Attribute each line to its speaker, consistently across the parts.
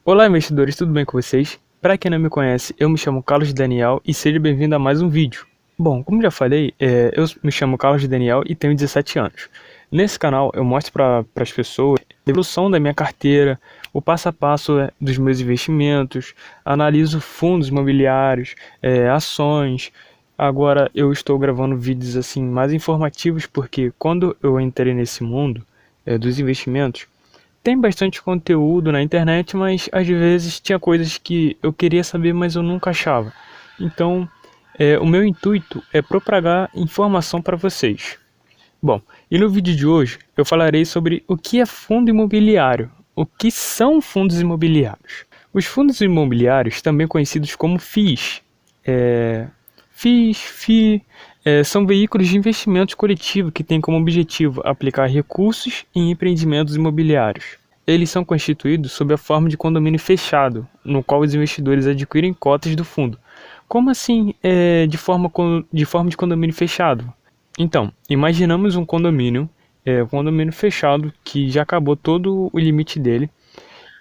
Speaker 1: Olá, investidores, tudo bem com vocês? Para quem não me conhece, eu me chamo Carlos Daniel e seja bem-vindo a mais um vídeo. Bom, como já falei, eu me chamo Carlos Daniel e tenho 17 anos. Nesse canal eu mostro para as pessoas a evolução da minha carteira, o passo a passo dos meus investimentos, analiso fundos imobiliários, ações. Agora eu estou gravando vídeos assim mais informativos porque quando eu entrei nesse mundo dos investimentos, tem bastante conteúdo na internet, mas às vezes tinha coisas que eu queria saber, mas eu nunca achava. Então, o meu intuito é propagar informação para vocês. Bom, e no vídeo de hoje eu falarei sobre o que é fundo imobiliário, o que são fundos imobiliários. Os fundos imobiliários, também conhecidos como FIIs, FII, são veículos de investimento coletivo que têm como objetivo aplicar recursos em empreendimentos imobiliários. Eles são constituídos sob a forma de condomínio fechado, no qual os investidores adquirem cotas do fundo. Como assim de forma de condomínio fechado? Então, imaginamos um condomínio fechado que já acabou todo o limite dele,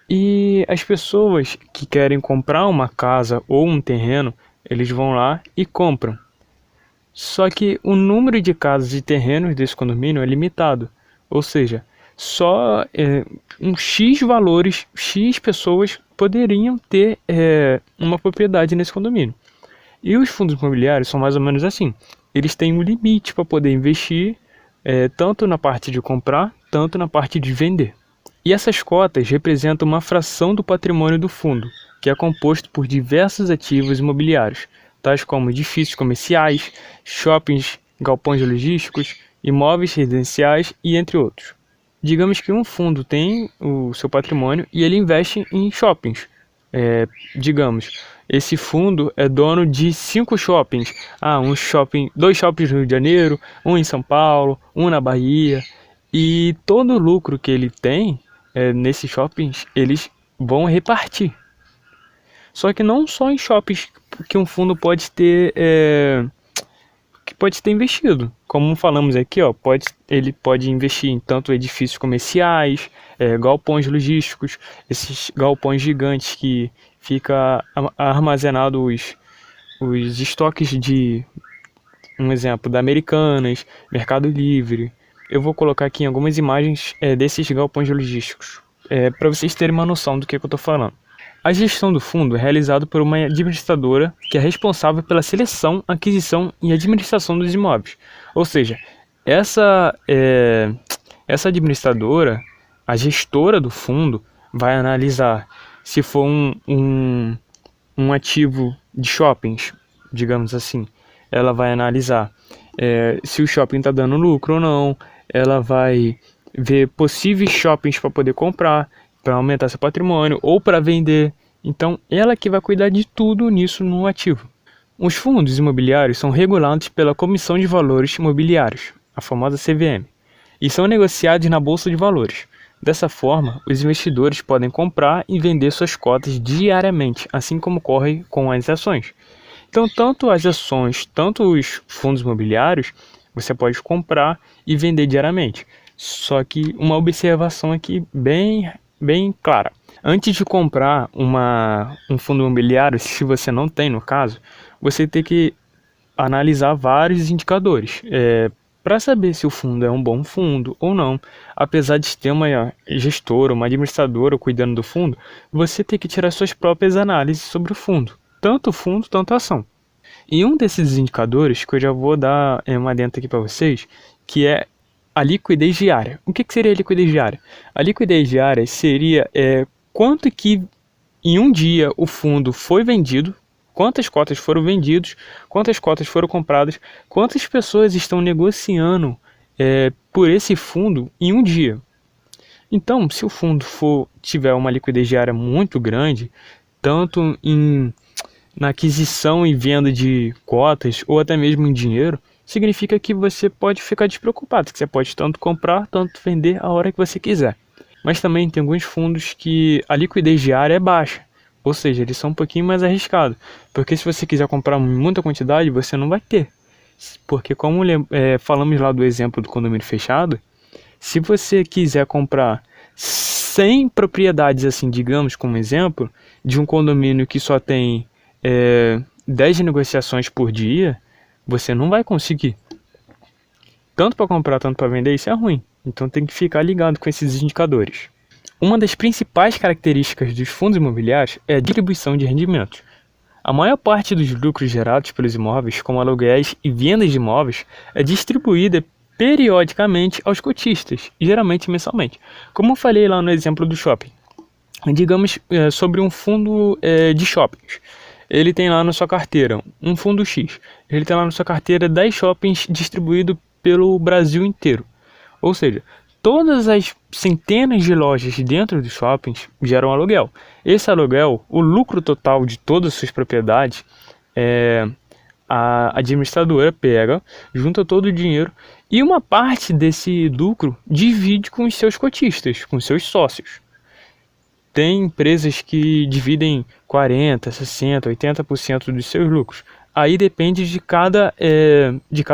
Speaker 1: e as pessoas que querem comprar uma casa ou um terreno, eles vão lá e compram. Só que o número de casas e terrenos desse condomínio é limitado, ou seja, só um X valores, X pessoas poderiam ter uma propriedade nesse condomínio. E os fundos imobiliários são mais ou menos assim, eles têm um limite para poder investir, tanto na parte de comprar, tanto na parte de vender. E essas cotas representam uma fração do patrimônio do fundo, que é composto por diversos ativos imobiliários, tais como edifícios comerciais, shoppings, galpões logísticos, imóveis residenciais e entre outros. Digamos que um fundo tem o seu patrimônio e ele investe em shoppings. Digamos, esse fundo é dono de 5 shoppings. Dois shoppings no Rio de Janeiro, um em São Paulo, um na Bahia. E todo o lucro que ele tem nesses shoppings, eles vão repartir. Só que não só em shoppings que um fundo pode ter investido. Como falamos aqui, ele pode investir em tanto edifícios comerciais, galpões logísticos, esses galpões gigantes que fica armazenado os estoques de, um exemplo, da Americanas, Mercado Livre. Eu vou colocar aqui algumas imagens desses galpões logísticos, para vocês terem uma noção do que eu estou falando. A gestão do fundo é realizada por uma administradora que é responsável pela seleção, aquisição e administração dos imóveis. Ou seja, essa administradora, a gestora do fundo, vai analisar se for um ativo de shoppings, digamos assim. Ela vai analisar se o shopping está dando lucro ou não. Ela vai ver possíveis shoppings para poder comprar, para aumentar seu patrimônio ou para vender. Então, ela que vai cuidar de tudo nisso no ativo. Os fundos imobiliários são regulados pela Comissão de Valores Imobiliários, a famosa CVM, e são negociados na Bolsa de Valores. Dessa forma, os investidores podem comprar e vender suas cotas diariamente, assim como ocorre com as ações. Então, tanto as ações, tanto os fundos imobiliários, você pode comprar e vender diariamente. Só que uma observação aqui bem clara. Antes de comprar um fundo imobiliário, se você não tem no caso, você tem que analisar vários indicadores para saber se o fundo é um bom fundo ou não. Apesar de ter uma gestora, uma administradora cuidando do fundo, você tem que tirar suas próprias análises sobre o fundo. Tanto o fundo, tanto a ação. E um desses indicadores, que eu já vou dar uma adendo aqui para vocês, que é a liquidez diária. O que seria a liquidez diária? A liquidez diária seria quanto que em um dia o fundo foi vendido, quantas cotas foram vendidas, quantas cotas foram compradas, quantas pessoas estão negociando por esse fundo em um dia. Então, se o fundo tiver uma liquidez diária muito grande, tanto na aquisição e venda de cotas ou até mesmo em dinheiro, significa que você pode ficar despreocupado, que você pode tanto comprar, tanto vender a hora que você quiser. Mas também tem alguns fundos que a liquidez diária é baixa, ou seja, eles são um pouquinho mais arriscados, porque se você quiser comprar muita quantidade, você não vai ter. Porque como falamos lá do exemplo do condomínio fechado, se você quiser comprar 100 propriedades, assim, digamos, como exemplo, de um condomínio que só tem 10 negociações por dia, você não vai conseguir. Tanto para comprar, tanto para vender, isso é ruim. Então tem que ficar ligado com esses indicadores. Uma das principais características dos fundos imobiliários é a distribuição de rendimentos. A maior parte dos lucros gerados pelos imóveis, como aluguéis e vendas de imóveis, é distribuída periodicamente aos cotistas, geralmente mensalmente. Como eu falei lá no exemplo do shopping, digamos sobre um fundo de shoppings. Ele tem lá na sua carteira um fundo X. Ele tem lá na sua carteira 10 shoppings distribuídos pelo Brasil inteiro. Ou seja, todas as centenas de lojas dentro dos shoppings geram aluguel. Esse aluguel, o lucro total de todas as suas propriedades, a administradora pega, junta todo o dinheiro e uma parte desse lucro divide com os seus cotistas, com os seus sócios. Tem empresas que dividem 40%, 60%, 80% dos seus lucros. Aí depende de cada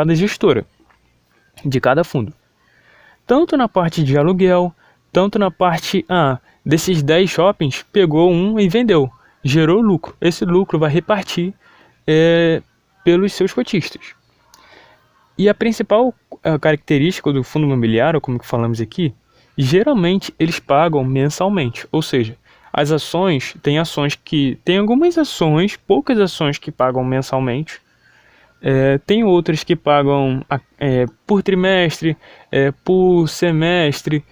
Speaker 1: gestora, de cada fundo. Tanto na parte de aluguel, tanto na parte desses 10 shoppings, pegou um e vendeu, gerou lucro. Esse lucro vai repartir pelos seus cotistas. E a principal característica do fundo imobiliário, como que falamos aqui, geralmente eles pagam mensalmente, ou seja, as ações, tem algumas ações, poucas ações que pagam mensalmente, tem outras que pagam por trimestre, por semestre,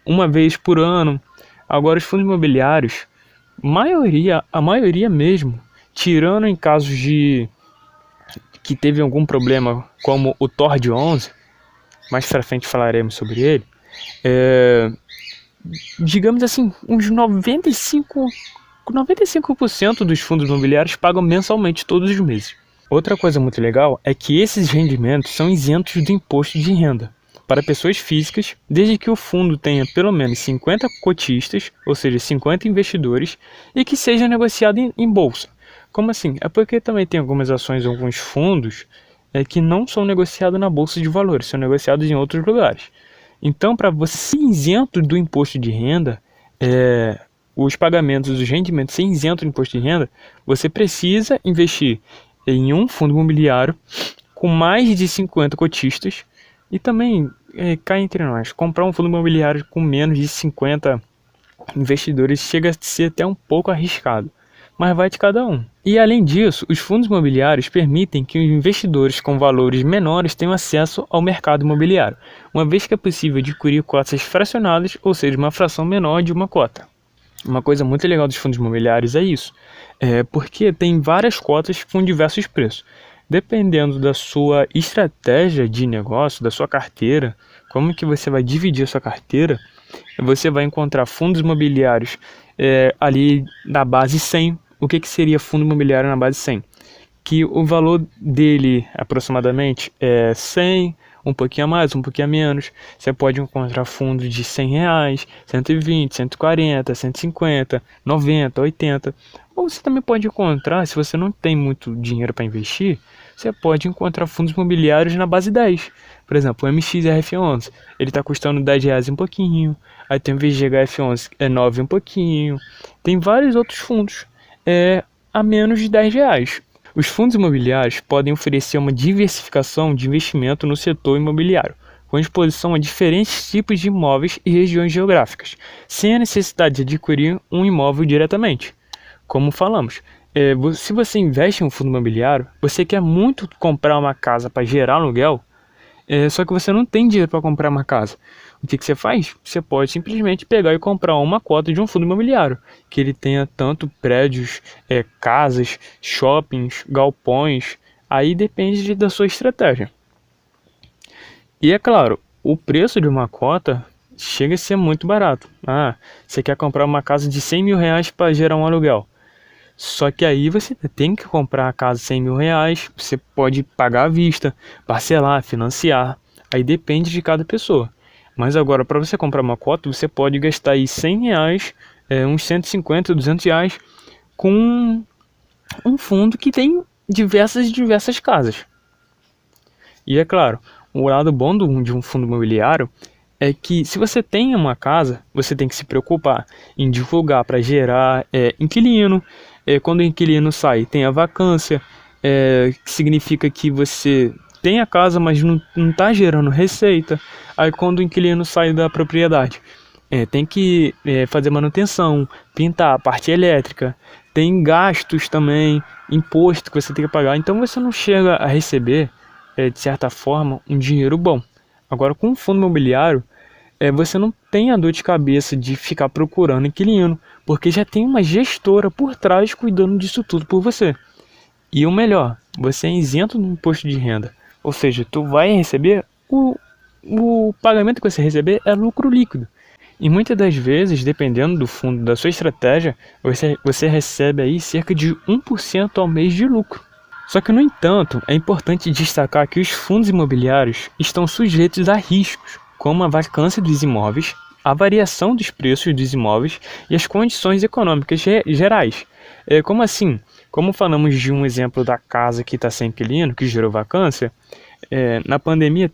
Speaker 1: uma vez por ano. Agora os fundos imobiliários, a maioria mesmo, tirando em casos de que teve algum problema como o TORD 11, mais pra frente falaremos sobre ele, digamos assim, uns 95% dos fundos imobiliários pagam mensalmente todos os meses. Outra coisa muito legal é que esses rendimentos são isentos do imposto de renda para pessoas físicas, desde que o fundo tenha pelo menos 50 cotistas, ou seja, 50 investidores, e que seja negociado em bolsa. Como assim? É porque também tem algumas ações, alguns fundos que não são negociados na bolsa de valores, são negociados em outros lugares. Então, para você ser isento do imposto de renda, os pagamentos, os rendimentos ser isento do imposto de renda, você precisa investir em um fundo imobiliário com mais de 50 cotistas e também, cá entre nós, comprar um fundo imobiliário com menos de 50 investidores chega a ser até um pouco arriscado, mas vai de cada um. E além disso, os fundos imobiliários permitem que os investidores com valores menores tenham acesso ao mercado imobiliário, uma vez que é possível adquirir cotas fracionadas, ou seja, uma fração menor de uma cota. Uma coisa muito legal dos fundos imobiliários é isso, porque tem várias cotas com diversos preços. Dependendo da sua estratégia de negócio, da sua carteira, como que você vai dividir a sua carteira, você vai encontrar fundos imobiliários ali na base 100. O que seria fundo imobiliário na base 100? Que o valor dele aproximadamente é 100, um pouquinho a mais, um pouquinho a menos. Você pode encontrar fundos de R$100, 120, 140, 150, 90, 80. Ou você também pode encontrar, se você não tem muito dinheiro para investir, você pode encontrar fundos imobiliários na base 10. Por exemplo, o MXRF11, ele está custando R$10 um pouquinho. Aí tem o VGHF11, é 9 um pouquinho. Tem vários outros fundos a menos de R$10. Os fundos imobiliários podem oferecer uma diversificação de investimento no setor imobiliário, com exposição a diferentes tipos de imóveis e regiões geográficas, sem a necessidade de adquirir um imóvel diretamente. Como falamos, se você investe em um fundo imobiliário, você quer muito comprar uma casa para gerar aluguel, só que você não tem dinheiro para comprar uma casa. O que você faz? Você pode simplesmente pegar e comprar uma cota de um fundo imobiliário, que ele tenha tanto prédios, casas, shoppings, galpões, aí depende da sua estratégia. E é claro, o preço de uma cota chega a ser muito barato. Você quer comprar uma casa de R$100 mil para gerar um aluguel. Só que aí você tem que comprar a casa de R$100 mil, você pode pagar à vista, parcelar, financiar, aí depende de cada pessoa. Mas agora, para você comprar uma cota, você pode gastar aí R$100, uns 150, R$200, com um fundo que tem diversas casas. E é claro, o lado bom de um fundo imobiliário é que se você tem uma casa, você tem que se preocupar em divulgar para gerar inquilino. Quando o inquilino sai, tem a vacância, que significa que você tem a casa, mas não está gerando receita. Aí quando o inquilino sai da propriedade, tem que fazer manutenção, pintar a parte elétrica, tem gastos também, imposto que você tem que pagar. Então você não chega a receber, de certa forma, um dinheiro bom. Agora com o fundo imobiliário, você não tem a dor de cabeça de ficar procurando inquilino, porque já tem uma gestora por trás cuidando disso tudo por você. E o melhor, você é isento do imposto de renda. Ou seja, tu vai receber o pagamento que você receber é lucro líquido. E muitas das vezes, dependendo do fundo, da sua estratégia, você recebe aí cerca de 1% ao mês de lucro. Só que, no entanto, é importante destacar que os fundos imobiliários estão sujeitos a riscos, como a vacância dos imóveis, a variação dos preços dos imóveis e as condições econômicas gerais. Como assim? Como falamos de um exemplo da casa que está sem inquilino, que gerou vacância, na pandemia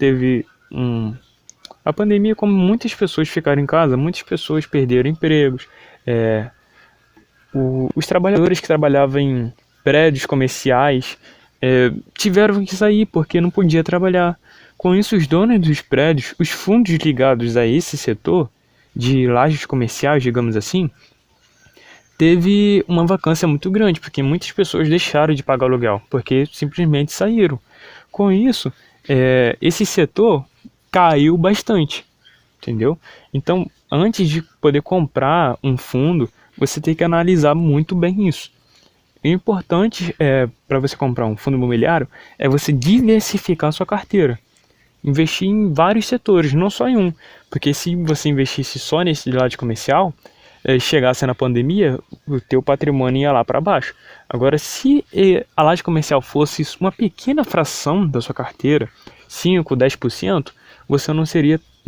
Speaker 1: A pandemia, como muitas pessoas ficaram em casa, muitas pessoas perderam empregos. Os trabalhadores que trabalhavam em prédios comerciais tiveram que sair porque não podia trabalhar. Com isso, os donos dos prédios, os fundos ligados a esse setor de lajes comerciais, digamos assim, teve uma vacância muito grande, porque muitas pessoas deixaram de pagar aluguel, porque simplesmente saíram. Com isso, esse setor caiu bastante, entendeu? Então, antes de poder comprar um fundo, você tem que analisar muito bem isso. O importante para você comprar um fundo imobiliário é você diversificar a sua carteira. Investir em vários setores, não só em um. Porque se você investisse só nesse lado comercial, chegasse na pandemia, o teu patrimônio ia lá para baixo. Agora, se a laje comercial fosse uma pequena fração da sua carteira, 5, 10%, você não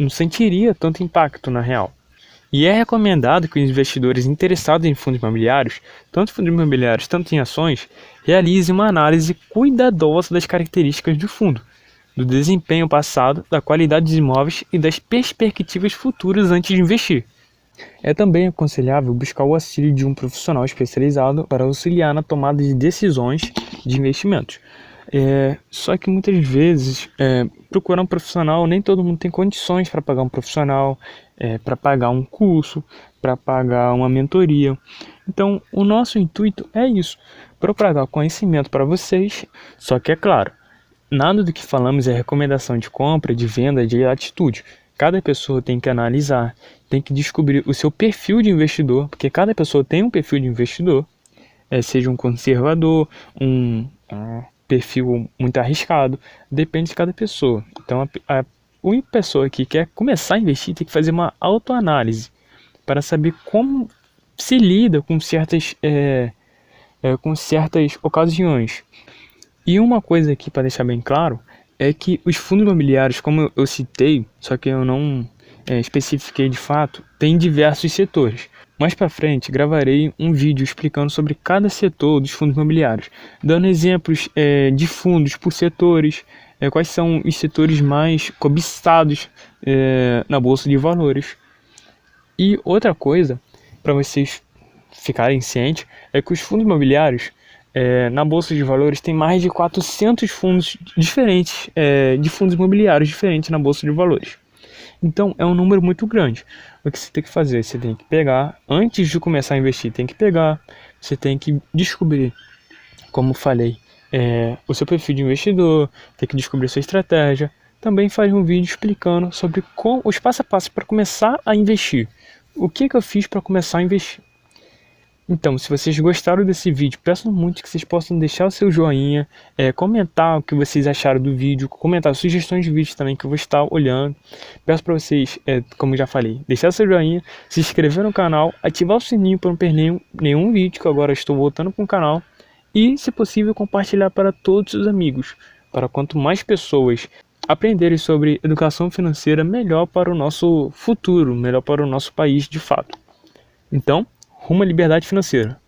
Speaker 1: sentiria tanto impacto na real. E é recomendado que os investidores interessados em fundos imobiliários, tanto fundos imobiliários, tanto em ações, realizem uma análise cuidadosa das características do fundo, do desempenho passado, da qualidade dos imóveis e das perspectivas futuras antes de investir. É também aconselhável buscar o auxílio de um profissional especializado para auxiliar na tomada de decisões de investimentos. Só que muitas vezes procurar um profissional, nem todo mundo tem condições para pagar um profissional, para pagar um curso, para pagar uma mentoria. Então o nosso intuito é isso, propagar conhecimento para vocês. Só que é claro, nada do que falamos é recomendação de compra, de venda, de atitude. Cada pessoa tem que analisar, tem que descobrir o seu perfil de investidor, porque cada pessoa tem um perfil de investidor, seja um conservador, um perfil muito arriscado, depende de cada pessoa. Então uma pessoa que quer começar a investir tem que fazer uma autoanálise para saber como se lida com certas ocasiões. E uma coisa aqui para deixar bem claro é que os fundos imobiliários, como eu citei, só que eu não especifiquei de fato, tem diversos setores. Mais para frente gravarei um vídeo explicando sobre cada setor dos fundos imobiliários, dando exemplos de fundos por setores, quais são os setores mais cobiçados na Bolsa de Valores. E outra coisa, para vocês ficarem cientes, é que os fundos imobiliários na Bolsa de Valores tem mais de 400 fundos diferentes, de fundos imobiliários diferentes na Bolsa de Valores. Então é um número muito grande. O que você tem que fazer? Você tem que pegar, antes de começar a investir, você tem que descobrir, como falei, o seu perfil de investidor, tem que descobrir sua estratégia. Também farei um vídeo explicando sobre os passo a passo para começar a investir. O que eu fiz para começar a investir? Então, se vocês gostaram desse vídeo, peço muito que vocês possam deixar o seu joinha, comentar o que vocês acharam do vídeo, comentar sugestões de vídeos também que eu vou estar olhando. Peço para vocês, como já falei, deixar o seu joinha, se inscrever no canal, ativar o sininho para não perder nenhum vídeo, que agora estou voltando com o canal. E, se possível, compartilhar para todos os amigos, para quanto mais pessoas aprenderem sobre educação financeira, melhor para o nosso futuro, melhor para o nosso país de fato. Então, rumo à liberdade financeira.